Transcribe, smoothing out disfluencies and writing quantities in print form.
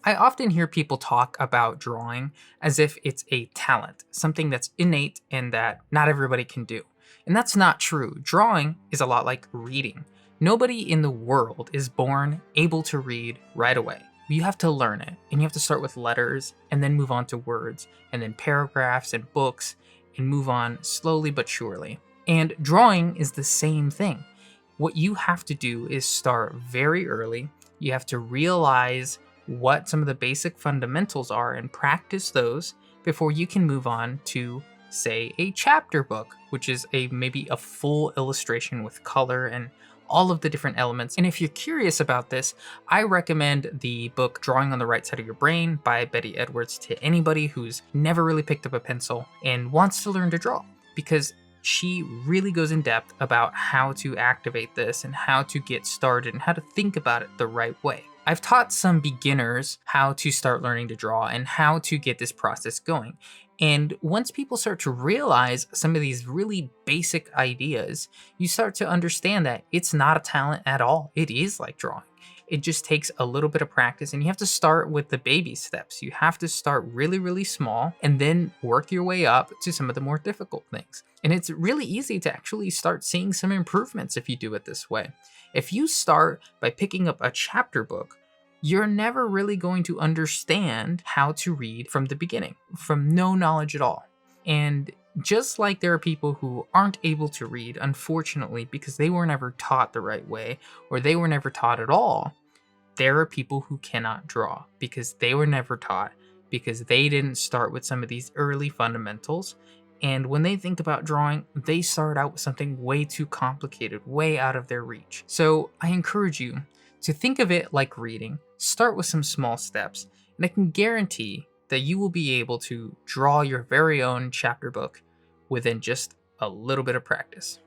I often hear people talk about drawing as if it's a talent, something that's innate and that not everybody can do. And that's not true. Drawing is a lot like reading. Nobody in the world is born able to read right away. You have to learn it, and you have to start with letters and then move on to words, and then paragraphs and books, and move on slowly but surely. And drawing is the same thing. What you have to do is start very early. You have to realize what some of the basic fundamentals are and practice those before you can move on to, say, a chapter book, which is maybe a full illustration with color and all of the different elements. And if you're curious about this, I recommend the book Drawing on the Right Side of Your Brain by Betty Edwards to anybody who's never really picked up a pencil and wants to learn to draw, because she really goes in depth about how to activate this and how to get started and how to think about it the right way. I've taught some beginners how to start learning to draw and how to get this process going. And once people start to realize some of these really basic ideas, you start to understand that it's not a talent at all. It is like drawing. It just takes a little bit of practice, and you have to start with the baby steps. You have to start really, really small and then work your way up to some of the more difficult things. And it's really easy to actually start seeing some improvements if you do it this way. If you start by picking up a chapter book, you're never really going to understand how to read from the beginning, from no knowledge at all. And just like there are people who aren't able to read, unfortunately, because they were never taught the right way, or they were never taught at all, there are people who cannot draw because they were never taught, because they didn't start with some of these early fundamentals. And when they think about drawing, they start out with something way too complicated, way out of their reach. So I encourage you to think of it like reading. Start with some small steps, and I can guarantee that you will be able to draw your very own chapter book within just a little bit of practice.